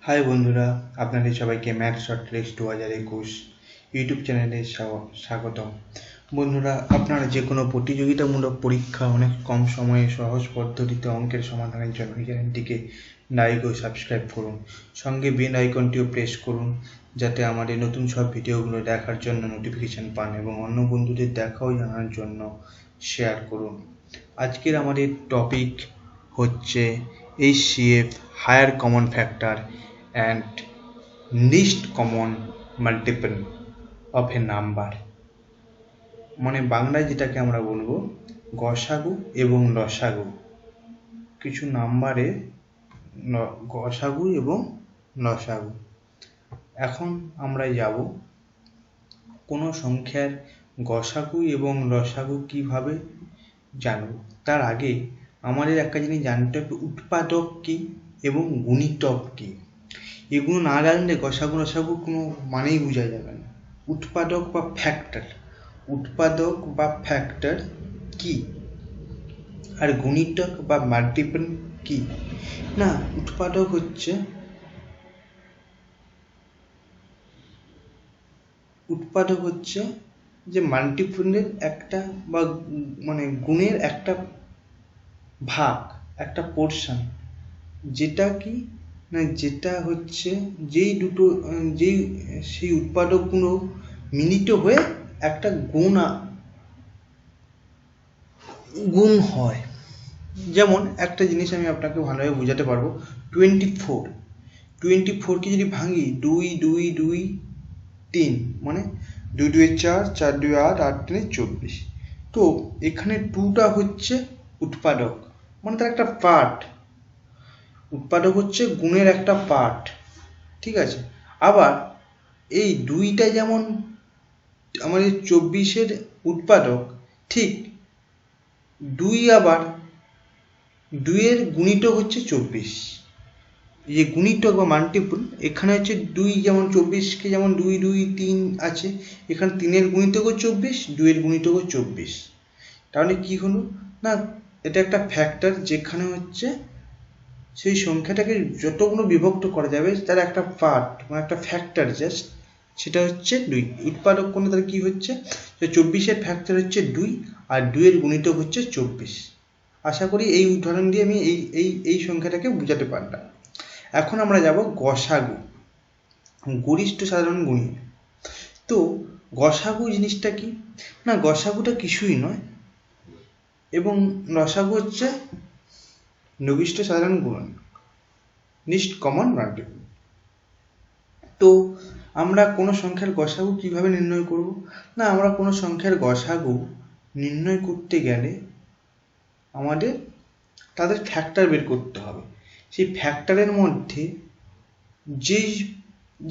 High বন্ধুরা, আপনাদের সবাইকে ম্যাথ শর্ট ট্রিক্স 2021 ইউটিউব চ্যানেলে স্বাগতম। বন্ধুরা, আপনারা যে কোনো প্রতিযোগিতামূলক পরীক্ষা অনেক কম সময়ে সহজ পদ্ধতিতে অঙ্কের সমাধানের জন্য এই চ্যানেলটিকে লাইক ও সাবস্ক্রাইব করুন। সঙ্গে বেল আইকনটিও প্রেস করুন যাতে আমাদের নতুন সব ভিডিওগুলো দেখার জন্য নোটিফিকেশান পান এবং অন্য বন্ধুদের দেখাও জানার জন্য শেয়ার করুন। আজকের আমাদের টপিক হচ্ছে HCF, higher common factor and least common multiple of a number, মানে বাংলায় যেটাকে আমরা বলবো গসাগু এবং লসাগু, কিছু নাম্বারে গসাগু এবং লসাগু। এখন আমরা যাব কোনো সংখ্যার গসাগু এবং লসাগু কিভাবে জানব। তার আগে আমাদের একটা জিনিস জানতে হবে, উৎপাদক কি এবং গুণিতক কি। এগুলো না জানলে গসাগু লসাগু কোনো মানেই বোঝা যাবে না। উৎপাদক বা ফ্যাক্টর কি, আর গুণিতক বা মাল্টিপল কি না। উৎপাদক হচ্ছে যে মাল্টিপলের একটা বা মানে গুণের একটা ভাগ, একটা পোর্শন, যেটা কি না, যেটা হচ্ছে সেই উৎপাদকগুলো মিলিত হয়ে একটা গুণ হয়। যেমন একটা জিনিস আমি আপনাকে ভালোভাবে বোঝাতে পারবো, 24কে যদি ভাঙি 2 2 2 3, মানে 2 2 4, 4 2 8, 8 3 24। তো এখানে 2টা হচ্ছে উৎপাদক, মানে তার একটা পার্ট। উৎপাদক হচ্ছে গুণের একটা পার্ট, ঠিক আছে। আবার এই 2টা যেমন আমাদের 24-এর উৎপাদক, ঠিক 2 এর গুণিতক হচ্ছে 24। যে গুণিতক বা মাল্টিপল, এখানে হচ্ছে 2, যেমন 24কে যেমন 2 2 3 আছে, এখানে 3-এর গুণিতকও 24, 2-এর গুণিতকও 24। তাহলে কি হলো না, এটা একটা ফ্যাক্টর, যেখানে হচ্ছে সেই সংখ্যাটাকে যতগুলো বিভক্ত করা যাবে তার একটা পার্ট, মানে একটা ফ্যাক্টর জাস্ট, সেটা হচ্ছে 2। উৎপাদক কোণে তার কি হচ্ছে, 24-এর ফ্যাক্টর হচ্ছে 2 আর 2-এর গুণিতক হচ্ছে 24। আশা করি এই উদাহরণ দিয়ে আমি এই সংখ্যাটাকে বোঝাতে পারলাম। এখন আমরা যাব গসাগু, গরিষ্ঠ সাধারণ গুণিত। তো গসাগু জিনিসটা কি না, গসাগুটা কিছুই নয় এবং লসাগু হচ্ছে লঘিষ্ঠ সাধারণ গুণন, লিস্ট কমন মাল্টিপল। তো আমরা কোনো সংখ্যার গসাগু কিভাবে নির্ণয় করব না, আমরা কোনো সংখ্যার গসাগু নির্ণয় করতে গেলে আমাদের তাদের ফ্যাক্টর বের করতে হবে। সেই ফ্যাক্টরের মধ্যে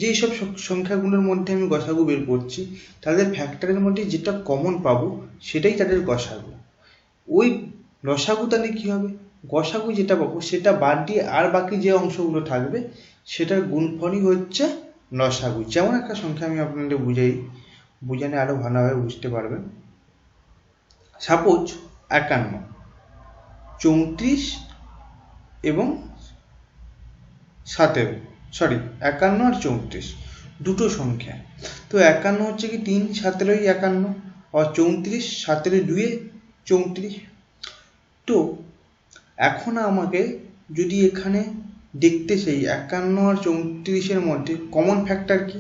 যেই সব সংখ্যাগুলোর মধ্যে আমি গসাগু বের করছি, তাদের ফ্যাক্টরের মধ্যে যেটা কমন পাবো সেটাই তাদের গসাগু। ওই লসাগু তাহলে কি হবে, গসাগু যেটা পাবো সেটা বাদ দিয়ে আর বাকি যে অংশগুলো থাকবে সেটার গুণফলই হচ্ছে লসাগু। যেমন একটা সংখ্যা আমি আপনাদের বুঝালে আরো ভালোভাবে বুঝতে পারবেন। সাপোজ 51, 34 এবং 17, 51 আর 34 দুটো সংখ্যা। তো 51 হচ্ছে কি 3 17 51, আর 34 17 2 34। তো এখন আমাকে যদি এখানে দেখতে চাই 51 আর 34-এর মধ্যে কমন ফ্যাক্টর কি,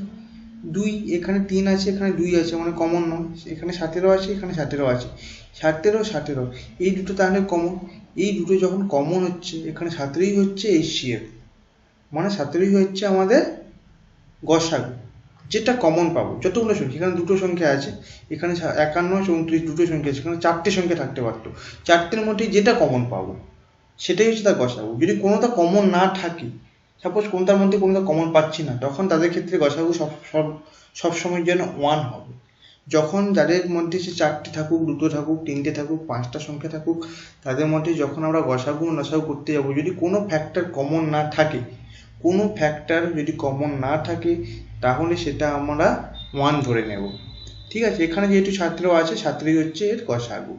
2। এখানে 3 আছে, এখানে 2 আছে, মানে কমন নয়। এখানে 17 আছে, এখানে 17 আছে, 17 এই দুটো তাহলে কমন। এই দুটো যখন কমন হচ্ছে, এখানে 17ই হচ্ছে HCF, মানে 17ই হচ্ছে আমাদের গসাগু, যেটা কমন পাবো। যতগুলো সংখ্যা, এখানে দুটো সংখ্যা আছে, এখানে 51 34 দুটো সংখ্যা আছে, এখানে 4টে সংখ্যা থাকতে পারতো, 4টের মধ্যে যেটা কমন পাবো সেটাই হচ্ছে তার গসাগু। যদি কোনোটা কমন না থাকে, সাপোজ কোনটার মধ্যে কোনোটা কমন পাচ্ছি না, তখন তাদের ক্ষেত্রে গসাগু সবসময়ের জন্য 1 হবে। যখন যাদের মধ্যে সে 4টে থাকুক, 2টো থাকুক, 3টে থাকুক, 5টা সংখ্যা থাকুক, তাদের মধ্যে যখন আমরা গসাগু লসাগু করতে যাবো, যদি কোনো ফ্যাক্টর কমন না থাকে, তাহলে সেটা আমরা 1 ধরে নেব, ঠিক আছে। এখানে যেহেতু 17 আছে, 17ই হচ্ছে এর গসাগু।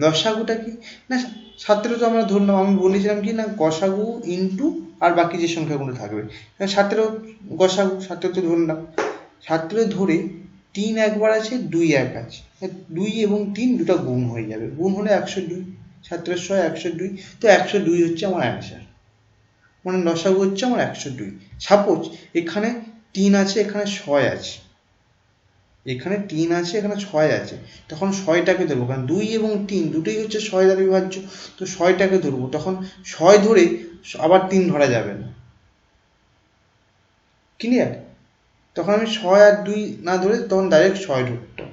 লসাগুটা কি না, সাতেরও তো আমরা ধরলাম, আমি বলেছিলাম কি না গসাগু ইন্টু আর বাকি যে সংখ্যাগুলো থাকবে, সাতেরও গসাগু, সাতেরো তো ধরলাম, সাতেরো ধরে 3 একবার আছে, 2 এক আছে, 2 এবং 3 দুটো গুণ হয়ে যাবে, গুণ হলে 102, 17 ছয় 102, তো 102 হচ্ছে আমার অ্যান্সার, মানে লসাগু হচ্ছে আমার 102। সাপোজ এখানে 3 আছে, এখানে 6 আছে, এখানে 3 আছে, এখানে 6 আছে, তখন 6টাকে ধরবো, কারণ 2 এবং 3 দুটোই হচ্ছে 6 দ্বারা বিভাজ্য, তো 6টাকে ধরবো, তখন 6 ধরে আবার 3 ধরা যাবে না, ক্লিয়ার? তখন আমি 6 আর 2 না ধরে তখন ডাইরেক্ট 6 ধরতো,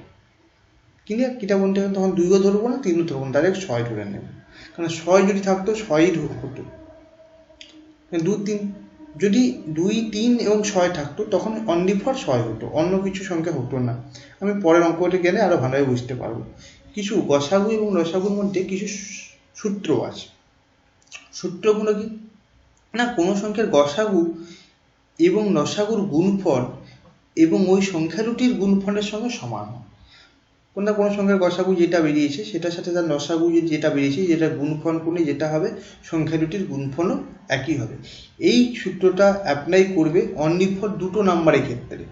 ক্লিয়ার? কিটা বলতে হবে, তখন 2ও ধরবো না, 3ও ধরবো না, ডাইরেক্ট 6 ধরে নেব, কারণ 6 যদি থাকতো 6ই হতো, 2 3 যদি 2 3 এবং 6 থাকতো তখন অনলি ফর 6 হতো, অন্য কিছু সংখ্যা হতো না। আমি পরের অঙ্কতে গেলে আরো ভালোভাবে বুঝতে পারবো। কিছু গসাগু এবং লসাগুর মধ্যে কিছু সূত্র আছে। সূত্রগুলো কি না, কোনো সংখ্যার গসাগু এবং লসাগুর গুণফল এবং ওই সংখ্যা দুটির গুণফলের সঙ্গে সমান। কোনো কোনো সংখ্যার গসাগু যেটা বেরিয়েছে সেটার সাথে তার লসাগু যেটা বেরিয়েছে, যেটা গুণফল করলে যেটা হবে সংখ্যা দুটির গুণফলও একই হবে। এই সূত্রটা অ্যাপ্লাই করবে অনলি ফর দুটো নাম্বারের ক্ষেত্রে।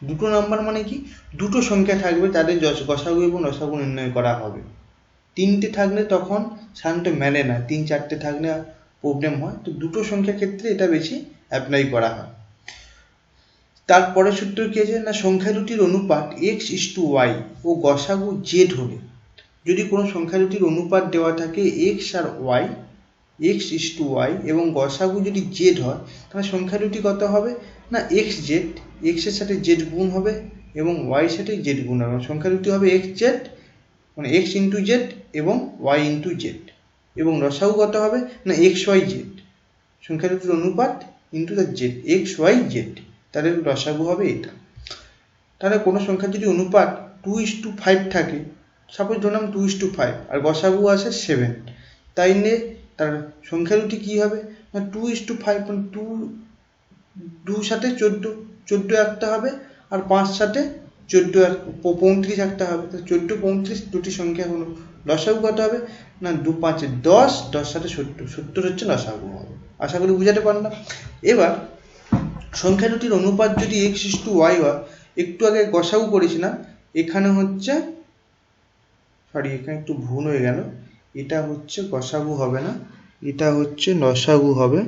দুটো নাম্বার মানে কি, দুটো সংখ্যা থাকবে তাদের গসাগু এবং লসাগু নির্ণয় করা হবে। 3টে থাকলে তখন সাধারণত মেলে না, 3 4টে থাকলে প্রবলেম হয়, তো দুটো সংখ্যার ক্ষেত্রে এটা বেশি অ্যাপ্লাই করা হয়। তারপরে সূত্র কি আছে না, সংখ্যা দুটির অনুপাত x:y ও গসাগু z হলে, যদি কোনো সংখ্যা দুটির অনুপাত দেওয়া থাকে x আর y, x:y এবং গসাগু যদি z হয়, তাহলে সংখ্যা দুটি কত হবে না xz, x এর সাথে z গুণ হবে এবং y এর সাথে z গুণ হবে, সংখ্যা দুটি হবে xz মানে x ইন্টু z এবং y ইন্টু z, এবং লসাগু কত হবে না xyz, সংখ্যা দুটির অনুপাত ইন্টু দ্য z, xyz, তাহলে লসাগু হবে এটা। তাহলে কোনো সংখ্যা যদি অনুপাত 2:5 থাকে, সাপোজ ধরলাম 2:5 আর গসাগু আছে 7, তাইলে তার সংখ্যা দুটি কি হবে না 2:5 মানে 2 সাথে 14, 14 একটা হবে, আর 5 সাথে 14 35 একটা হবে, তো 14 35 দুটি সংখ্যা হলো। লসাগু কত হবে না 2 5 10, 10 সাথে 70, 70 হচ্ছে লসাগু হবে। আশা করি বুঝাতে পারলাম। এবার সংখ্যা দুটির অনুপাত যদি x:y হয়, একটু আগে গসাগু করেছিলাম, এখানে হচ্ছে সরি এখানে একটু ভুল হয়ে গেল, এটা হচ্ছে গসাগু হবে না, এটা হচ্ছে লসাগু হবে।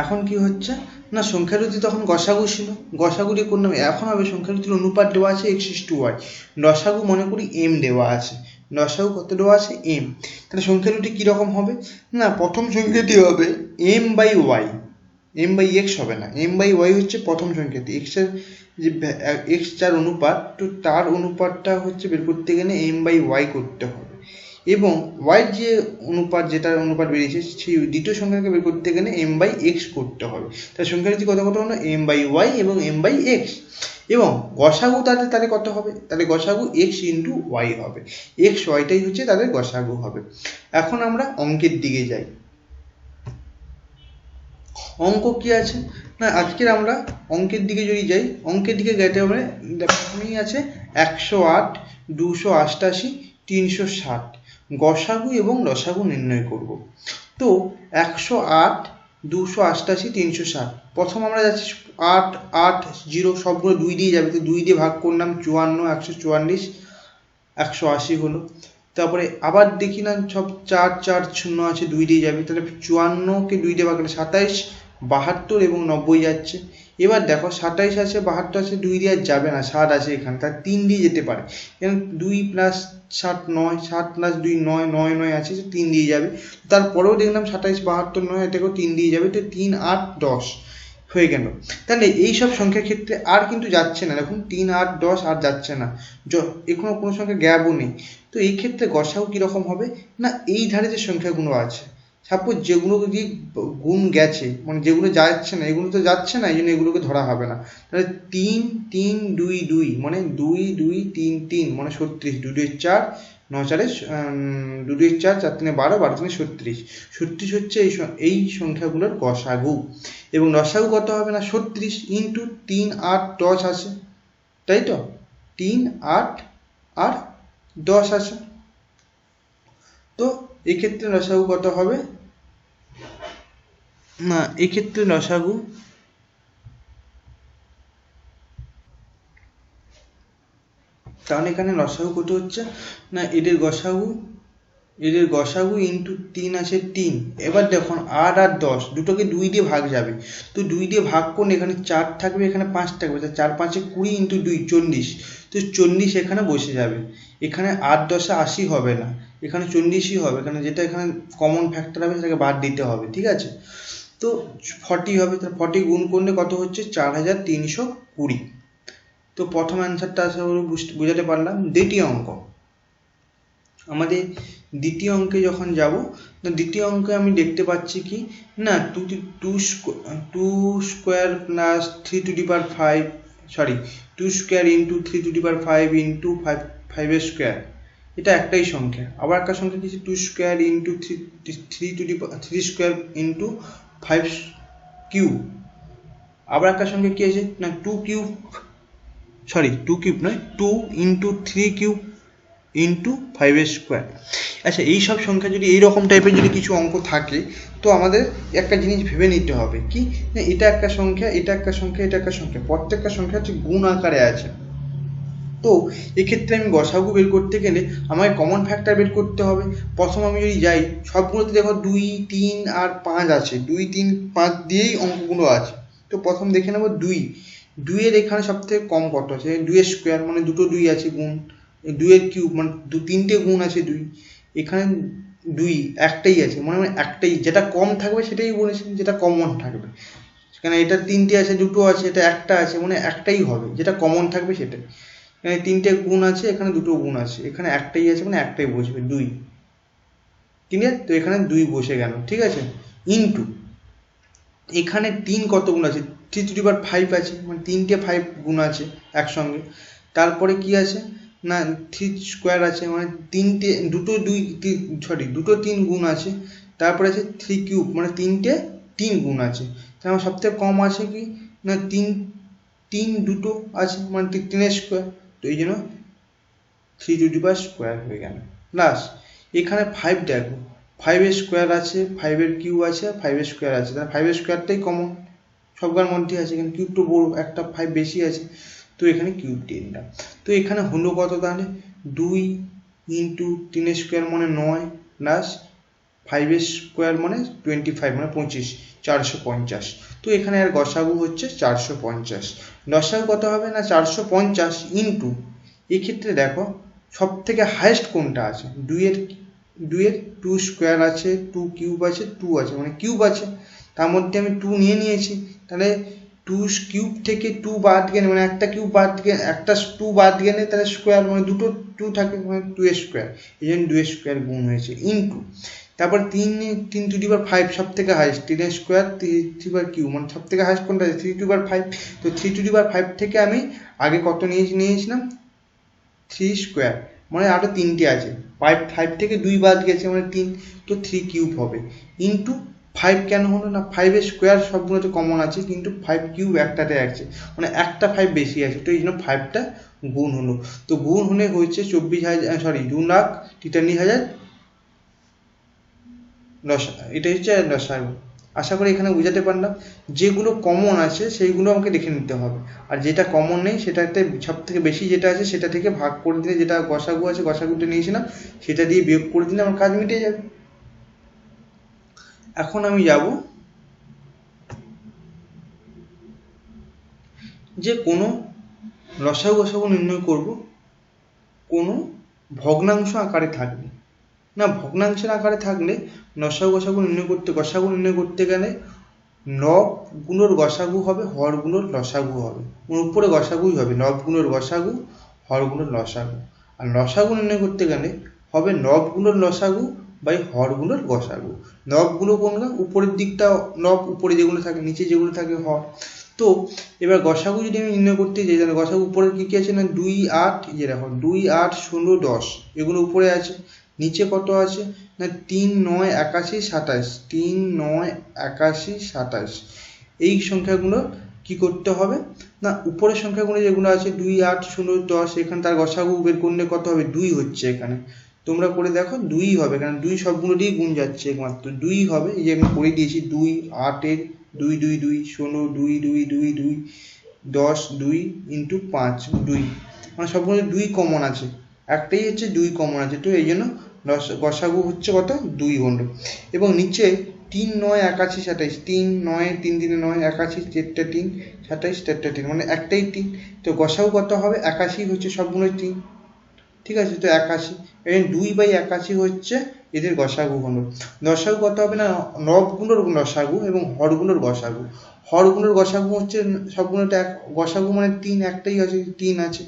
এখন কি হচ্ছে না, সংখ্যা দুটি তখন গসাগু ছিল, গসাগু দিয়ে করলাম, এখন হবে সংখ্যা দুটির অনুপাত দেওয়া আছে x:y, লসাগু মনে করি m দেওয়া আছে, লসাগু কত দেওয়া আছে m, তাহলে সংখ্যা দুটি কিরকম হবে না, প্রথম সংখ্যাটি হবে m/y, m/x হবে না, m/y হচ্ছে প্রথম সংখ্যাটি, x এর যে x যার অনুপাত, তো তার অনুপাতটা হচ্ছে বের করতে গেলে m/y করতে হবে, এবং y যে অনুপাত যেটার অনুপাত বেরিয়েছে সেই দ্বিতীয় সংখ্যাকে বের করতে গেলে m/x করতে হবে। তাহলে সংখ্যাটি কত কত হলো m/y এবং m/x, এবং গসাগু তাহলে কত হবে, তাহলে গসাগু x ইন্টু y হবে, x yটাই হচ্ছে তাদের গসাগু হবে। এখন আমরা অঙ্কের দিকে যাই। অঙ্ক কি আছে না, আজকের আমরা অঙ্কের দিকে যদি যাই, অঙ্কের দিকে গেতে হবে প্রথমেই আছে 108, 288, 360, গসাগু এবং লসাগু নির্ণয় করব। তো 108, 288, 360, প্রথম আমরা যাচ্ছি 8 8 0 সবগুলো 2 দিয়ে যাবে, তো 2 দিয়ে ভাগ করলাম 54, 144, 180 হলো। তারপরে আবার দেখি না সব 4 4 শূন্য আছে, 2 দিয়ে যাবে, তাহলে 54কে 2 দিয়ে ভাগ করলে 27, 72 এবং 90 যাচ্ছে। এবার দেখো 27 আছে, 72 আছে, 2 দিয়ে আর যাবে না, 7 আছে এখানে, তার 3 দিয়ে যেতে পারে, এখানে 2 + 7 9, 7 + 2 9, 9 9 আছে, 3 দিয়ে যাবে। তারপরেও দেখলাম 27 72 9, এটাকেও 3 দিয়ে যাবে, তো 3 8 10 হয়ে গেল। তাহলে এইসব সংখ্যার ক্ষেত্রে আর কিন্তু যাচ্ছে না, দেখুন 3 8 10 আর যাচ্ছে না, এখনো কোনো সংখ্যা গ্যাপও নেই। তো এই ক্ষেত্রে গসাগু কিরকম হবে না, এই ধারে যে সংখ্যাগুলো আছে সাপোজ যেগুলো দিয়ে গুণ গেছে মানে যেগুলো যাচ্ছে না, এগুলো তো যাচ্ছে না, এই জন্য এগুলোকে ধরা হবে না। তাহলে 3 3 2 2 মানে 2 2 3 3 মানে 36, 2 2 4 9 4 2 2 4 4 3 12 12 3 36, 36 হচ্ছে এই সংখ্যাগুলোর গসাগু। এবং লসাগু কত হবে না 36 ইন্টু 3 8 10 আছে, তাই তো 3 8 আর 10 আছে। তো এক্ষেত্রে লসাগু কত হবে না, এক্ষেত্রে লসাগু তাহলে এখানে লসাগু কত হচ্ছে না, এদের গসাগু ইন্টু 3 আছে 3। এবার দেখুন 8 আর 10 দুটোকে 2 দিয়ে ভাগ যাবে, তো 2 দিয়ে ভাগ করলে এখানে 4 থাকবে, এখানে 5 থাকবে, তো 4 5 20 ইন্টু 2 40, তো 40 এখানে বসে যাবে। এখানে 8 10 80 হবে না, এখানে 40ই হবে, এখানে যেটা এখানে কমন ফ্যাক্টর হবে সেটাকে বাদ দিতে হবে, ঠিক আছে। তো 40 হবে, তো 40 গুণ করলে কত হচ্ছে 4320। তো প্রথম অ্যান্সারটা আশা করি বুঝাতে পারলাম। দ্বিতীয় অঙ্ক, আমাদের দ্বিতীয় অঙ্কে যখন যাব, তো দ্বিতীয় অঙ্কে আমি দেখতে পাচ্ছি কি না 2 square plus 3 to the power 5, sorry 2 square into 3 to the power 5 into 5 square, এটা একটাই সংখ্যা। আবার একটা সংখ্যা কিছু 2 square into 3 square into 5 cube. আবার একটা সংখ্যা কি আছে না 2 কিউব নয় 2 ইন্টু 3 কিউব ইন্টু 5 স্কোয়ার। আচ্ছা, এই সব সংখ্যা যদি এইরকম টাইপের যদি কিছু অঙ্ক থাকে, তো আমাদের একটা জিনিস ভেবে নিতে হবে কি না এটা একটা সংখ্যা, এটা একটা সংখ্যা, এটা একটা সংখ্যা, প্রত্যেকটা সংখ্যা হচ্ছে গুণ আকারে আছে। তো এক্ষেত্রে আমি গসাগু বের করতে গেলে আমাকে কমন ফ্যাক্টর বের করতে হবে। প্রথম আমি যদি যাই, সবগুলোতে দেখো 2 3 আর 5 আছে, 2 3 5 দিয়েই অঙ্কগুলো আছে। তো প্রথম দেখে নেবো 2 এর এখানে সব থেকে কম কত আছে, 2 এর স্কোয়ার মানে দুটো 2 আছে গুণ, 2 এর কিউব মানে তিনটে গুণ আছে 2, এখানে 2 একটাই আছে মানে একটাই, যেটা কম থাকবে সেটাই বলেছি, যেটা কমন থাকবে। সেখানে এটা 3টে আছে, 2টো আছে, এটা একটা আছে, মানে একটাই হবে, যেটা কমন থাকবে সেটাই। এখানে 3টে গুণ আছে, এখানে 2টো গুণ আছে, এখানে একটাই আছে মানে একটাই বসবে 2, ক্লিয়ার? তো এখানে 2 বসে গেল, ঠিক আছে। ইন্টু এখানে 3 কত গুণ আছে 3 টু দি পাওয়ার 5 আছে, মানে 3টে 5 গুণ আছে একসঙ্গে। তারপরে কি আছে না 3 স্কোয়ার আছে, মানে দুটো 3 গুণ আছে। তারপরে আছে 3 কিউব মানে 3টে 3 গুণ আছে। তার সব থেকে কম আছে কি না 3 দুটো আছে মানে 3 স্কোয়ার, তো এই জন্য 3 টু দি পাওয়ার স্কোয়ার হয়ে গেল। প্লাস এখানে 5 দেখো, 5 স্কোয়ার আছে, 5 এর কিউব আছে, 5 স্কোয়ার আছে, তাহলে 5 স্কোয়ারটাই কমন সবগুলোর মধ্যে আছে, এখানে কিউবটা বড়, একটা 5 বেশি আছে, তো এখানে কিউব দিয়ে দিলাম। তো এখানে হলো কত তাহলে 2 ইন্টু 3 স্কোয়ার মানে 9 প্লাস 5 স্কোয়ার মানে 25 মানে 25, 450। তো এখানে আর গসাগু হচ্ছে 450। লসাগু কত হবে না 450 ইন্টু, এক্ষেত্রে দেখো সব থেকে হাইয়েস্ট কোনটা আছে, 2 এর 2 স্কোয়ার আছে, 2 কিউব আছে, 2 আছে মানে কিউব আছে, তার মধ্যে আমি 2 নিয়েছি। তাহলে 2 কিউব থেকে 2 বাদ গেলে মানে একটা কিউব বাদ গেলে, একটা 2 বাদ গেলে তাহলে স্কোয়ার মানে দুটো 2 থাকে মানে 2 স্কোয়ার, এই জন্য 2 স্কোয়ার গুণ হয়েছে। ইন্টু তারপর 3 টু দি পাওয়ার 5 সব থেকে হাইয়েস্ট, 3 স্কোয়ার 3 পাওয়ার কিউব মানে সব থেকে হাইয়েস্ট কোনটা আছে 3 টু দি পাওয়ার 5। তো 3 টু দি পাওয়ার 5 থেকে আমি আগে কত নিয়েছিলাম 3 স্কোয়ার, মানে আরও 3টে আছে, 5 থেকে 2 বাদ গেছে মানে 3, তো 3 কিউব হবে। ইন্টু 5 কেন হলো না 5 স্কোয়ার সবগুলোতে কমন আছে, কিন্তু 5 কিউব একটাতে আছে মানে একটা 5 বেশি আছে, তো এই জন্য 5টা গুণ হলো। তো গুণ হলে হয়েছে 2,43,000 এটা হচ্ছে লসাগু। আশা করি এখানে বুঝাতে পারলাম। যেগুলো কমন আছে সেইগুলো আমাকে দেখে নিতে হবে, আর যেটা কমন নেই সেটাতে সব থেকে বেশি যেটা আছে সেটা থেকে ভাগ করে দিলে, যেটা গসাগু আছে গসাগুটা নিয়েছিলাম সেটা দিয়ে বিয়োগ করে দিলে আমার কাজ মিটে যাবে। এখন আমি যাব যে কোনো লসাগু গসাগু নির্ণয় করব কোনো ভগ্নাংশ আকারে থাকবে না, ভগ্নাংশের আকারে থাকলে গসাগু নির্ণয় করতে গেলে লব গুণের গসাগু হবে, হর গুণের লসাগু হবে, উপরে গসাগুই হবে, লব গুণের গসাগু, হর গুণের লসাগু। আর লসাগু নির্ণয় করতে গেলে হবে লব গুণের লসাগু, বাই হরগুলোর গসাগু। নবগুলো কোনগুলো? উপরের দিকটা নব, উপরে যেগুলো থাকে, নিচে যেগুলো থাকে হর। তো এবার গসাগু যদি আমি নির্ণয় করতে যাই, তাহলে গসাগু উপরে কী কী আছে না 2, 8, যে দেখো 2, 8, 16, 10 এগুলো উপরে আছে। নিচে কত আছে না 3, 9, 81, 27, 3, 9, 81, 27 এই সংখ্যাগুলো কি করতে হবে না উপরের সংখ্যাগুলো যেগুলো আছে 2, 8, 16, 10 এখানে তার গসাগু বের করলে কত হবে 2 হচ্ছে। এখানে তোমরা করে দেখো 2 হবে, কারণ 2 সবগুলো দিয়ে গুণ যাচ্ছে, একমাত্র 2 হবে। এই যে আমি করে দিয়েছি 2, 8-এর 2, 2, 2, 16, 2, 2, 2, 2, 10, 2 ইন্টু 5, 2 মানে সবগুলো 2 কমন আছে, একটাই হচ্ছে 2 কমন আছে, তো এই জন্য গসাগু হচ্ছে কত 2 হলো। এবং নিচে 3, 9, 81, 27, 3, 9, 3, 3, 9, 81, 4টা 3, 27, 4টা 3 মানে একটাই 3, তো গসাগু কত হবে 81 হচ্ছে সবগুলোই 3, ঠিক আছে। তো 81 এই 2/81 হচ্ছে এদের গসাগু হলো। লসাগু কত হবে না নবগুলোর লসাগু এবং হরগুলোর গসাগু। হরগুলোর গসাগু হচ্ছে সবগুলোটা গসাগু মানে 3, একটাই আছে 3 আছে।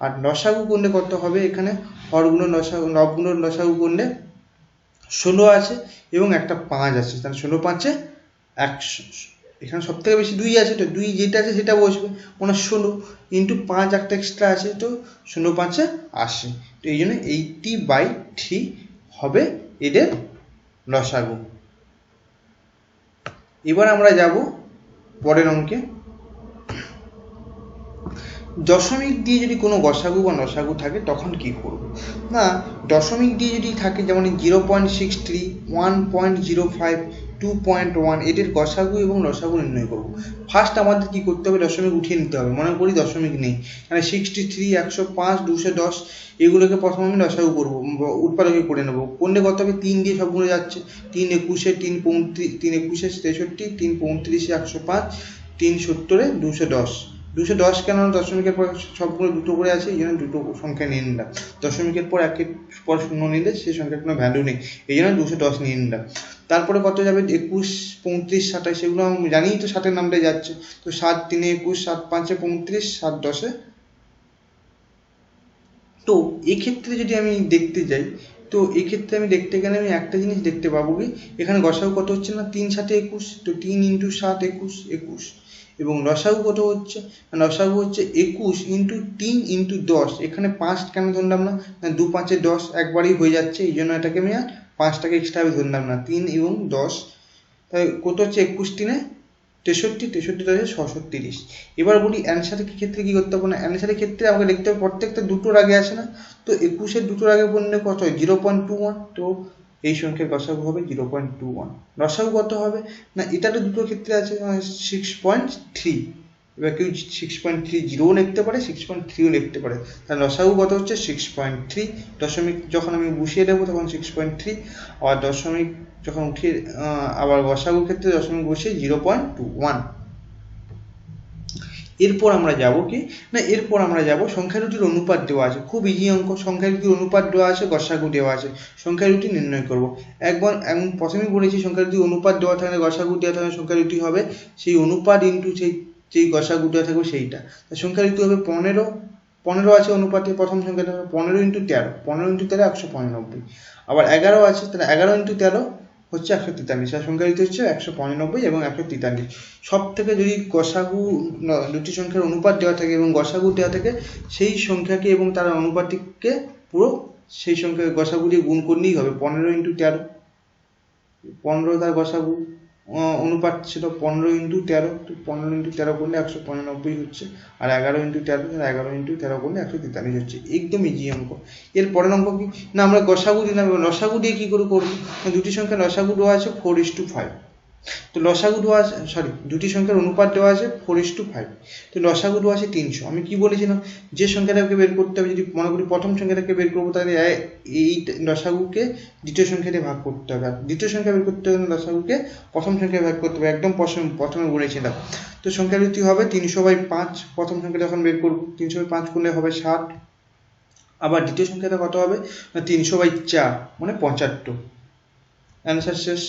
আর লসাগু করলে কত হবে এখানে হরগুলোর লসাগু নবগুলোর লসাগু করলে 16 আছে এবং একটা 5 আছে, তাহলে 16, 5-এ 100। এখানে সব থেকে বেশি 2 আছে, তো 2 যেটা আছে সেটা বসবে, মানে 16 ইন্টু 5 একটা এক্সট্রা আছে, তো 16, 5-এ 80। তো এই জন্য 80/3 হবে এদের লসাগু। এবার আমরা যাব পরের অঙ্কে। দশমিক দিয়ে যদি কোনো গসাগু বা লসাগু থাকে তখন কি করব না দশমিক দিয়ে যদি থাকে যেমন 0.63, 1.05, 2.1 এদের গসাগু এবং লসাগু নির্ণয় করব। ফার্স্ট আমাদের কি করতে হবে দশমিক উঠিয়ে নিতে হবে, মনে করি দশমিক নেই, মানে 63, 105, 210 এগুলোকে প্রথমে আমি লসাগু করবো, উৎপাদকে করে নেবো। করলে কত হবে 3 দিয়ে সবগুলো যাচ্ছে, 3 21, 3 35, 3 21, 63, 3 35, 105, 3 70, 210। 210 কেন দশমিকের পর সবগুলো দুটো করে আছে, এই জন্য দুটো সংখ্যা নিয়ে নিলাম। দশমিকের পর একের পর শূন্য নিলে সেই সংখ্যার কোনো ভ্যালু নেই, এই জন্য 210 নিয়ে নিলাম। তারপরে কত যাবে 21, 35, 27 সেগুলো আমি জানি তো 60-এর নামটাই যাচ্ছে, তো 7, 3, 21, 7, 5, 35, 7, 10। তো এক্ষেত্রে যদি আমি দেখতে যাই, তো এক্ষেত্রে আমি দেখতে গেলে আমি একটা জিনিস দেখতে পাবো কি এখানে গসাগু কত হচ্ছে না 3, 7, 21, তো 3 ইন্টু 7, 21, 21 এবং লসাগু কত হচ্ছে লসাগু হচ্ছে 21 ইন্টু 3 ইন্টু 10। এখানে 5 কেন ধরলাম না 2, 5-এ 10 একবারই হয়ে যাচ্ছে, এই জন্য এটাকে আমি আর 5টাকে এক্সট্রা ধরলাম না, 3 এবং 10 তাই কত হচ্ছে 21, 3-এ 63, 63 আছে 630। এবার বলি অ্যান্সারের ক্ষেত্রে কি করতে হবে না অ্যান্সারের ক্ষেত্রে আমাকে লিখতে হবে প্রত্যেকটা দুটোর আগে আছে না, তো 21-এর দুটোর আগে বললে কত হয় 0.21, তো এই সংখ্যার গসাগু হবে 0.21। লসাগু কত হবে না এটা তো দুটোর ক্ষেত্রে আছে 6.3, এবার কেউ 6.30ও লিখতে পারে 6.3ও লিখতে পারে, তাহলে লসাগু কত হচ্ছে 6.3। দশমিক যখন আমি বসিয়ে দেবো তখন 6.3, আর দশমিক যখন উঠিয়ে আবার গসাগুর ক্ষেত্রে দশমিক বসিয়ে 0.21। এরপর আমরা যাব কি না এরপর আমরা যাব সংখ্যা দুটির অনুপাত দেওয়া আছে, খুব ইজি অঙ্ক। সংখ্যা দুটির অনুপাত দেওয়া আছে, গসাগু দেওয়া আছে, সংখ্যা দুটি নির্ণয় করব। একবার আমি প্রথমেই বলেছি সংখ্যা দুটির অনুপাত দেওয়া থাকলে গসাগু দেওয়া থাকলে সংখ্যা দুটি হবে সেই অনুপাত ইন্টু যেই গসাগু দেওয়া থাকবে সেইটা। সংখ্যা দুটি হবে 15 আছে অনুপাতে, প্রথম সংখ্যাটা হবে 15 ইন্টু 13, 15 ইন্টু 13 195। আবার 11 আছে, তাহলে 11 ইন্টু 13 হচ্ছে 143, আর সংখ্যা দুটি হচ্ছে 195 এবং 143। সব থেকে যদি গসাগু দুটি সংখ্যার অনুপাত দেওয়া থাকে এবং গসাগু দেওয়া থাকে সেই সংখ্যাকে এবং তার অনুপাতকে পুরো সেই সংখ্যা গসাগু দিয়ে গুণ করলেই হবে। 15 ইন্টু 13, 15 তার গসাগু অনুপাত ছিল 15 ইন্টু 13, তো 15 ইন্টু 13 করলে 195 হচ্ছে, আর 11 ইন্টু 13, 11 ইন্টু 13 করলে 143 হচ্ছে। একদম ইজি অঙ্ক। এর পরের অঙ্ক কি না আমরা গসাগু দিলাম, লসাগু দিয়ে কি করে করবো, দুটি সংখ্যা লসাগু দেওয়া আছে 4:5, তো লসাগু দেওয়া আছে দুটি সংখ্যার অনুপাত দেওয়া আছে 4:5, তো লসাগু দেওয়া আছে 300। আমি কি বলেছিলাম যে সংখ্যাটাকে বের করতে হবে, যদি মনে করি প্রথম সংখ্যাটাকে বের করবো তাহলে এই লসাগুকে দ্বিতীয় সংখ্যা দিয়ে ভাগ করতে হবে, আর দ্বিতীয় সংখ্যা বের করতে হবে লসাগুকে প্রথম সংখ্যায় ভাগ করতে হবে, একদম প্রথমে বলেছিলাম। তো সংখ্যা দুটি হবে 300/5, প্রথম সংখ্যা যখন বের করবো 300/5 করলে হবে 60, আবার দ্বিতীয় সংখ্যাটা কত হবে না 300/4 মানে 75। অ্যান্সার শেষ।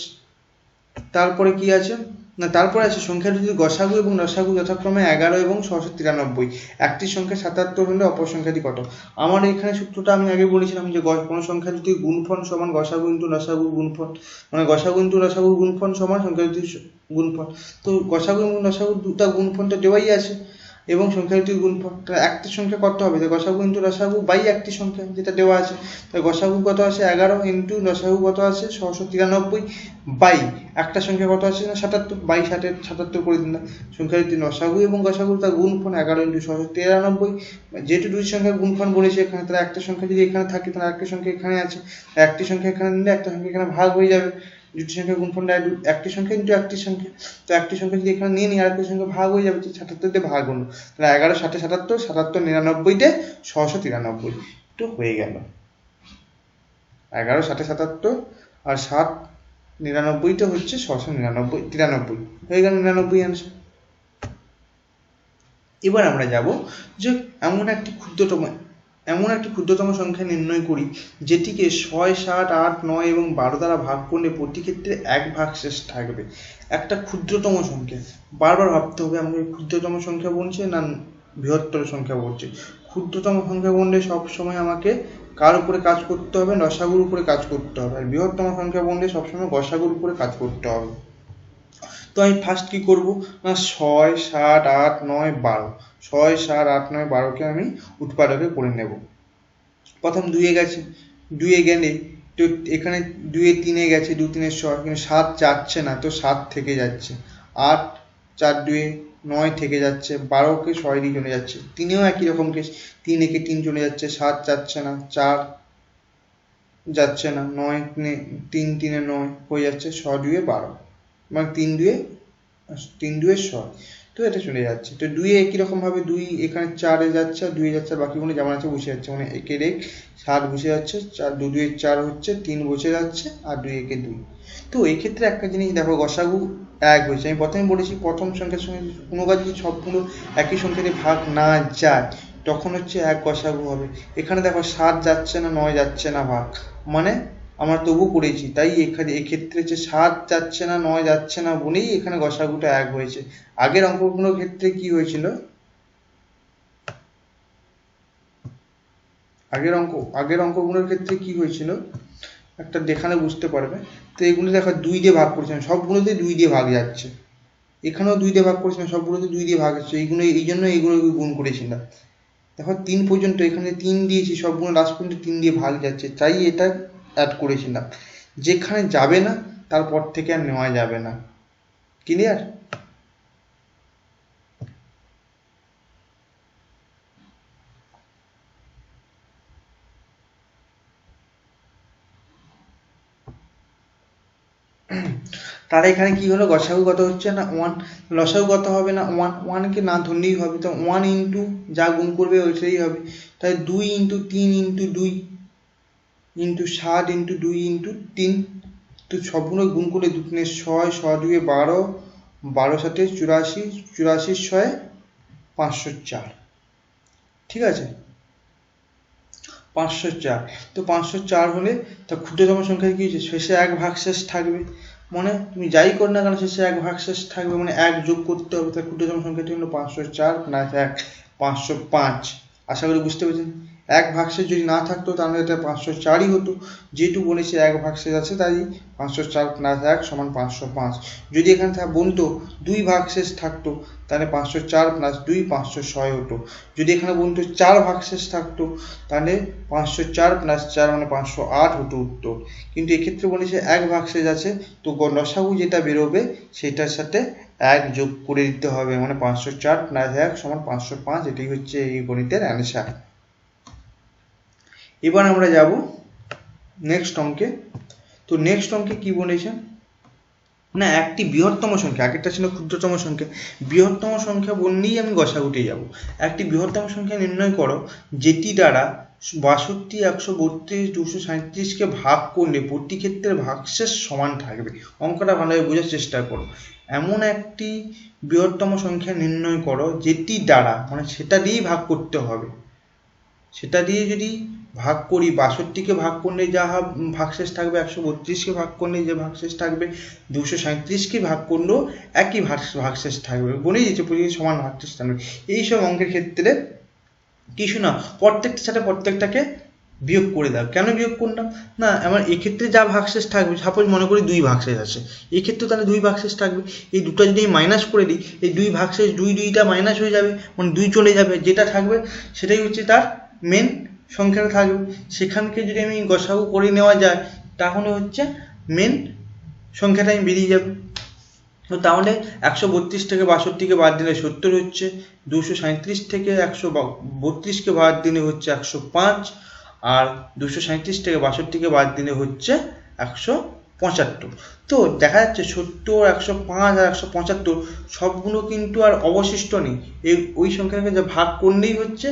তারপরে কি আছে না, তারপরে আছে সংখ্যা দুটির গসাগু এবং লসাগু যথাক্রমে 11 এবং 693। একটি সংখ্যা 77 হলে অপর সংখ্যাটি কত? আমার এখানে সূত্রটা আমি আগে বলেছিলাম যে কোনো সংখ্যা দুটির গুণফল সমান গসাগু ইন্টু লসাগু গুণফল, মানে গসাগু ইন্টু লসাগু গুণফল সমান সংখ্যা দুটির গুণফল। তো গসাগু এবং লসাগু দুটা গুণফলটা দেওয়াই আছে এবং সংখ্যা দুটির গুণফল, তাহলে একটি সংখ্যা কত হবে? গসাগু ইন্টু লসাগু বাই একটি সংখ্যা যেটা দেওয়া আছে, তাহলে গসাগু কত আছে 11 ইন্টু লসাগু কত আছে 693 বাই একটা সংখ্যা কত আছে না 77 বাই 77 করে দিন না। সংখ্যা দুটি লসাগু এবং গসাগু তার গুণফল 11 ইন্টু 693। যেহেতু দুটি সংখ্যার গুণফল বলেছে এখানে, তাহলে একটা সংখ্যা যদি এখানে থাকে তাহলে একটা সংখ্যা এখানে আছে, একটি সংখ্যা এখানে নিলে একটা সংখ্যা এখানে ভাগ হয়ে যাবে। দুটি সংখ্যা গুণফলটা একটি সংখ্যা ইন্টু একটি সংখ্যা, তো একটি সংখ্যা যদি এখানে নিয়ে নিই আরেকটি সংখ্যা ভাগ হয়ে যাবে, 77 দিয়ে ভাগ হলো, তাহলে 11 7 77, 77 99 693 তো হয়ে গেল। 11 7 77 আর 7 99 হচ্ছে 693 হয়ে গেল 99 আনসার। এবার আমরা যাব যে এমন একটি ক্ষুদ্রতম সংখ্যা নির্ণয় করি যেটিকে 6 7 8 9 এবং 12 দ্বারা ভাগ করলে প্রতি ক্ষেত্রে এক ভাগশেষ থাকবে। একটা ক্ষুদ্রতম সংখ্যা, বারবার ভাবতে হবে আমাকে ক্ষুদ্রতম সংখ্যা বলছে না বৃহত্তর সংখ্যা বলছে। ক্ষুদ্রতম সংখ্যা বললে সবসময় আমাকে কার উপরে কাজ করতে হবে? লসাগুর উপরে কাজ করতে হবে। আর বৃহত্তম সংখ্যা বললে সবসময় গসাগুর উপরে কাজ করতে হবে। তো আমি ফার্স্ট কি করব না 6 7 8 9 12, 6 7 8 9 12কে আমি উৎপাদকে করে নেব। প্রথম 2 এ গেছে, 2 এ গেলে তো এখানে 2 এ 3 এ গেছে, 2 3 6, কিন্তু 7 যাচ্ছে না তো 7 থেকে যাচ্ছে, 8 4 2 9 থেকে যাচ্ছে, 12কে 6 দিয়ে চলে যাচ্ছে, 3 এও একই রকম কেস, 3 একে 3 চলে যাচ্ছে, 7 যাচ্ছে না, 4 যাচ্ছে না, 9 3 3 9 হয়ে যাচ্ছে, 6 2 12, মানে 3 2 6, তো এটা চলে যাচ্ছে। তো 2 এ একই রকম ভাবে 2 এখানে 4 এ যাচ্ছে আর 2 এ যাচ্ছে, আর বাকিগুলো যেমন আছে বসে যাচ্ছে, মানে একের এক 7 বসে যাচ্ছে, 4 2 2 4 হচ্ছে, 3 বসে যাচ্ছে আর 2 একে 2। তো এই ক্ষেত্রে একটা জিনিস দেখো গসাগু 1 হয়েছে। আমি প্রথমে বলেছি প্রথম সংখ্যার সঙ্গে কোনো কাজ যদি সবগুলো একই সংখ্যাতে ভাগ না যায় তখন হচ্ছে 1 গসাগু হবে। এখানে দেখো 7 যাচ্ছে না 9 যাচ্ছে না ভাগ, মানে আমরা তবু করেছি, তাই এক্ষেত্রে যে 7 যাচ্ছে না 9 যাচ্ছে না বলেই এখানে গসাগুটা 1 হয়েছে। আগের অঙ্কগুলোর ক্ষেত্রে কি হয়েছিল? আগের অঙ্কগুলোর ক্ষেত্রে কি হয়েছিল একটা দেখালে বুঝতে পারবে। তো এগুলো দেখো 2 দিয়ে ভাগ করেছিলাম, সবগুলোতে 2 দিয়ে ভাগ যাচ্ছে, এখানেও 2 দিয়ে ভাগ করেছিলাম, সবগুলোতে 2 দিয়ে ভাগ যাচ্ছে, এই জন্য এইগুলো গুণ করেছিলাম। দেখো 3 পর্যন্ত এখানে 3 দিয়েছি, সবগুলো লাস্ট পর্যন্ত 3 দিয়ে ভাগ যাচ্ছে, তাই এটা অ্যাড করেছিলাম। যেখানে যাবে না তারপর থেকে আর নেওয়া যাবে না। ক্লিয়ার? তাহলে এখানে কি হলো? গসাগু কত হচ্ছে না 1, লসাগু কত হবে না 1, 1কে না ধরলেই হবে, তো 1 ইন্টু যা গুণ করবে ওইটাই হবে। তাই 2 into 3 into 2 into 7 into 2 into 3, তো সবগুলো গুণ করলে 2 3 6, 6 2 12, 12 7 84, 84 6 504, ঠিক আছে 504। তো 504 হলে তা ক্ষুদ্রতম সংখ্যা কি হচ্ছে? শেষে 1 ভাগশেষ থাকবে, মানে তুমি যাই কর না কেন শেষে 1 ভাগশেষ থাকবে, মানে 1 যোগ করতে হবে। তাই ক্ষুদ্রতম সংখ্যাটি হলো 504 প্লাস 1 505। আশা করি বুঝতে পেরেছেন। 1 ভাগশেষ যদি না থাকতো তাহলে এটা 504ই হতো, যেহেতু বলেছে 1 ভাগশেষ আছে তাই 504 প্লাস 1 সমান 505। যদি এখানে বলতো 2 ভাগশেষ থাকতো তাহলে 504 প্লাস 2 506 হতো। যদি এখানে বলতো 4 ভাগশেষ থাকতো তাহলে 504 প্লাস 4 মানে 508 হতো উত্তর। কিন্তু এক্ষেত্রে বলেছে 1 ভাগশেষ আছে, তো লসাগু যেটা বেরোবে সেটার সাথে 1 যোগ করে দিতে হবে, মানে 504 প্লাস 1 সমান 505। এটাই হচ্ছে এই গণিতের অ্যান্সার। এবার আমরা যাব নেক্সট অঙ্কে। তো নেক্সট অঙ্কে কি বলেছে না একটি বৃহত্তম সংখ্যা, আগেরটা ছিল ক্ষুদ্রতম সংখ্যা, বৃহত্তম সংখ্যা বললেই আমি গসাগুতে যাব। একটি বৃহত্তম সংখ্যা নির্ণয় করো যেটি দ্বারা 62 132 237কে ভাগ করলে প্রতি ক্ষেত্রে ভাগশেষ সমান থাকবে। অঙ্কটা ভালোভাবে বোঝার চেষ্টা করো। এমন একটি বৃহত্তম সংখ্যা নির্ণয় করো যেটি দ্বারা, মানে সেটা দিয়েই ভাগ করতে হবে, সেটা দিয়ে যদি ভাগ করি, 62কে ভাগ করলে যা ভাগশেষ থাকবে, 132কে ভাগ করলে যে ভাগশেষ থাকবে, 237কে ভাগ করলেও একই ভাগশেষ থাকবে। বলেই দিচ্ছে প্রতিটি সমান ভাগশেষ থাকবে। এইসব অঙ্কের ক্ষেত্রে কিছু না, প্রত্যেকটার সাথে প্রত্যেকটাকে বিয়োগ করে দাও। কেন বিয়োগ করলাম না, আমার এক্ষেত্রে যা ভাগশেষ থাকবে, সাপোজ মনে করি 2 ভাগশেষ আছে, এক্ষেত্রে তাহলে 2 ভাগশেষ থাকবে। এই দুটো যদি মাইনাস করে দিই, এই 2 ভাগশেষ 2টা মাইনাস হয়ে যাবে, মানে 2 চলে যাবে, যেটা থাকবে সেটাই হচ্ছে তার মেন সংখ্যাটা থাকবে। সেখানকে যদি আমি গসাগু করে নেওয়া যায়, তাহলে হচ্ছে মেন সংখ্যাটা আমি বেরিয়ে যাবে। তো তাহলে 132 থেকে 62কে বাদ দিলে 70 হচ্ছে, 237 থেকে 132কে বাদ দিলে হচ্ছে 105, আর 237 থেকে 62কে বাদ দিলে হচ্ছে 175। তো দেখা যাচ্ছে 70, 105 আর 175 সবগুলো কিন্তু আর অবশিষ্ট নেই। ওই সংখ্যাটাকে যা ভাগ করলেই হচ্ছে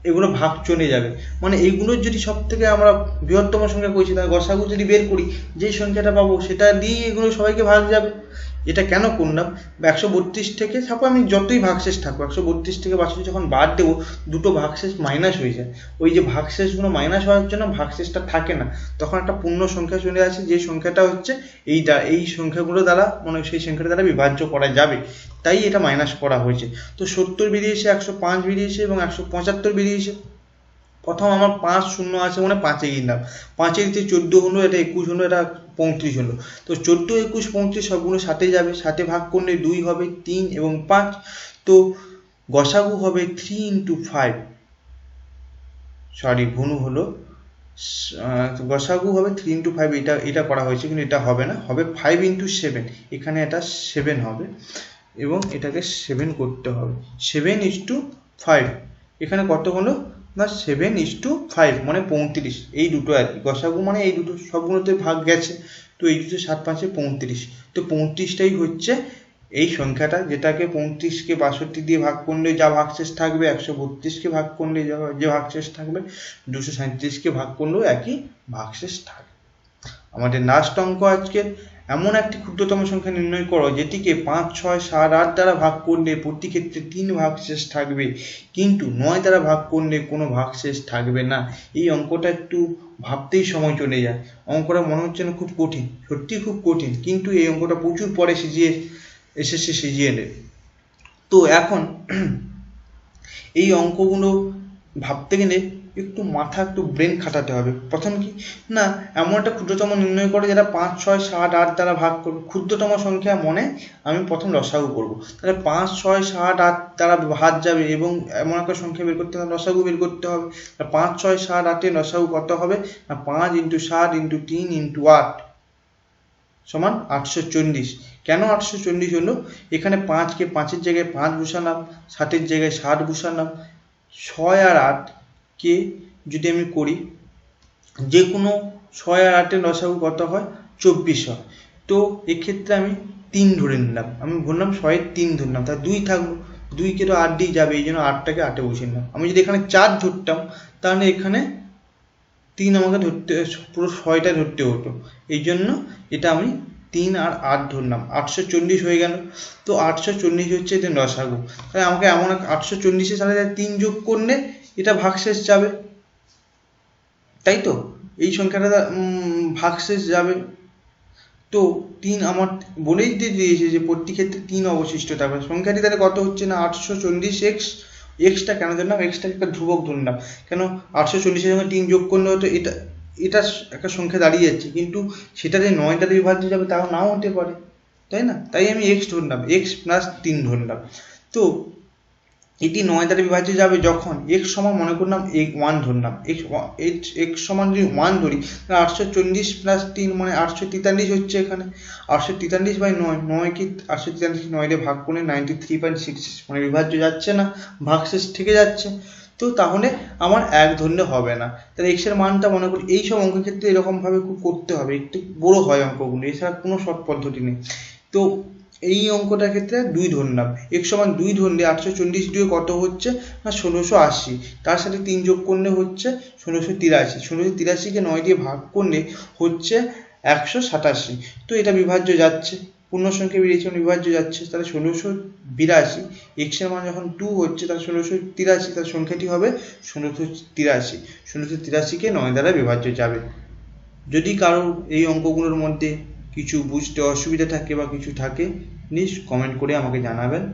এগুলো ভাগ চলে যাবে। মানে এইগুলোর যদি সব থেকে আমরা বৃহত্তম সংখ্যা করেছি, তার গসাগু যদি বের করি, যে সংখ্যাটা পাবো সেটা দিয়েই এগুলো সবাইকে ভাগ যাবে। এটা কেন করলাম, 132 থেকে সাপোজ আমি যতই ভাগশেষ থাকবো, 132 থেকে 62 যখন বাদ দেবো, দুটো ভাগশেষ মাইনাস হয়ে যায়। ওই যে ভাগশেষগুলো মাইনাস হওয়ার জন্য ভাগশেষটা থাকে না, তখন একটা পূর্ণ সংখ্যা চলে আসে, যে সংখ্যাটা হচ্ছে এইটা, এই সংখ্যাগুলো দ্বারা মানে সেই সংখ্যাটা দ্বারা বিভাজ্য করা যাবে, তাই এটা মাইনাস করা হয়েছে। তো 70 বেরিয়েছে, 105 বেরিয়েছে এবং 175 বেরিয়েছে। প্রথম আমার 5 শূন্য আছে, মানে 5-এ গিয়ে 5-এর যে 14 হলো, এটা 21 হলো, এটা 35 হলো। তো 14, 21, 35 সবগুলো 60-এ যাবে, 60-এ ভাগ করলে 2 হবে, 3 এবং 5। তো গসাগু হবে 3 × 5, সরি ভুল হলো, গসাগু হবে 3 × 5, এটা করা হয়েছে কিন্তু এটা হবে না, হবে 5 × 7, এখানে এটা 7 হবে এবং এটাকে 7 করতে হবে, 7:5। এখানে কত হলো না, 7:5 মানে 35। এই দুটো আর কি গসাগু, মানে এই দুটো সবগুলোতে ভাগ গেছে, তো এই দুটো 7 5-এ 35। তো 35টাই হচ্ছে এই সংখ্যাটা, যেটাকে 35কে 62 দিয়ে ভাগ করলে যা ভাগশেষ থাকবে, 132কে ভাগ করলে যে ভাগশেষ থাকবে, 237কে ভাগ করলেও একই ভাগশেষ থাকবে। আমাদের লাস্ট অঙ্ক আজকে, এমন একটি ক্ষুদ্রতম সংখ্যা নির্ণয় করো যেটিকে 5, 6, 7, 8 দ্বারা ভাগ করলে প্রতি ক্ষেত্রে 3 ভাগশেষ থাকবে, কিন্তু 9 দ্বারা ভাগ করলে কোনো ভাগশেষ থাকবে না। এই অঙ্কটা একটু ভাবতেই সময় চলে যায়। অঙ্কটা মনে হচ্ছে না খুব কঠিন, সত্যি খুব কঠিন, কিন্তু এই অঙ্কটা প্রচুর পরে এসেছে সিজিএলে। তো এখন এই অঙ্কগুলো ভাবতে গেলে একটু মাথা, একটু ব্রেন খাটাতে হবে। প্রথম কি না, এমন একটা ক্ষুদ্রতম নির্ণয় করে যেটা 5, 6, 7, 8 দ্বারা ভাগ করবো। ক্ষুদ্রতম সংখ্যা মনে আমি প্রথম লসাগু করব, তাহলে 5, 6, 7, 8 দ্বারা ভাগ যাবে এবং এমন একটা সংখ্যা বের করতে হবে, লসাগু বের করতে হবে। 5, 6, 7, 8-এর লসাগু কত হবে না, 5 × 7 × 3 × 8 সমান 840। কেন 840 হলো, এখানে 5কে 5-এর জায়গায় 5 বসালাম, 7-এর জায়গায় 7 বসালাম, 6 আর 8কে যদি আমি করি, যে কোনো 6 আর 8-এর লসাগু কত হয়, 24 হয়। তো এক্ষেত্রে আমি 3 ধরে নিলাম, আমি বললাম 6-এর 3 ধরলাম, তার 2 থাকলো, 2কে তো 8 দিয়ে যাবে, এই জন্য 8টাকে 8-এ বসিয়ে নিলাম। আমি যদি এখানে 4 ধরতাম, তাহলে এখানে 3 আমাকে ধরতে, পুরো 6টা ধরতে হতো, এই জন্য এটা আমি 3 আর 8 ধরলাম, 840 হয়ে গেল। তো 840 হচ্ছে এদের লসাগু। তাহলে আমাকে এমন 840-এর সাথে 3 যোগ করলে এটা ভাগশেষ যাবে, তাই তো, এই সংখ্যাটা ভাগশেষ যাবে। তো 3 আমার বলেই দিয়েছে যে প্রতি ক্ষেত্রে 3 অবশিষ্ট থাকবে। সংখ্যাটি তাহলে কত হচ্ছে না, 840x। এক্সটা কেন ধরলাম, এক্সটাকে একটা ধ্রুবক ধরলাম, কেন 840-এর সঙ্গে 3 যোগ করলে হয়তো এটা একটা সংখ্যা দাঁড়িয়ে যাচ্ছে, কিন্তু সেটা যে 9 দ্বারা বিভাজ্য যাবে তাও নাও হতে পারে, তাই না? তাই আমি এক্স ধরলাম, এক্স প্লাস 3 ধরলাম। তো এটি 9 দ্বারা বিভাজ্য যাবে যখন এক্স সমান, মনে করলাম 1 ধরলাম, এক্স সমান যদি 1 ধরি, তাহলে 840 প্লাস 3 মানে 843 হচ্ছে। এখানে 843/9, 9কে 843 9 দিয়ে ভাগ করলে 93.66, মানে বিভাজ্য যাচ্ছে না, ভাগশেষ থেকে যাচ্ছে। তো তাহলে আমার 1 ধরলে হবে না, তাহলে এক্স এর মানটা মনে করি এই সব অঙ্কের ক্ষেত্রে এরকমভাবে খুব করতে হবে, একটু বড় হয় অঙ্কগুলো, এছাড়া কোনো শর্ট পদ্ধতি নেই। তো এই অঙ্কটার ক্ষেত্রে 2 ধরলাম, এক্স সমান 2 ধরলে 840 দিয়ে কত হচ্ছে না 1680, তার সাথে 3 যোগ করলে হচ্ছে 1683, 1683-কে 9 দিয়ে ভাগ করলে হচ্ছে 187। তো এটা বিভাজ্য যাচ্ছে, পূর্ণ সংখ্যা বেরিয়েছে মানে বিভাজ্য যাচ্ছে, তাহলে 1682। এক্স এর মান যখন 2 হচ্ছে তাহলে 1683, তাহলে সংখ্যাটি হবে 1683। 1683কে 9 দ্বারা বিভাজ্য যাবে। যদি কারো এই অঙ্কগুলোর মধ্যে কিছু বুঝতে অসুবিধা থাকে বা কিছু থাকে, প্লিজ কমেন্ট করে আমাকে জানাবেন।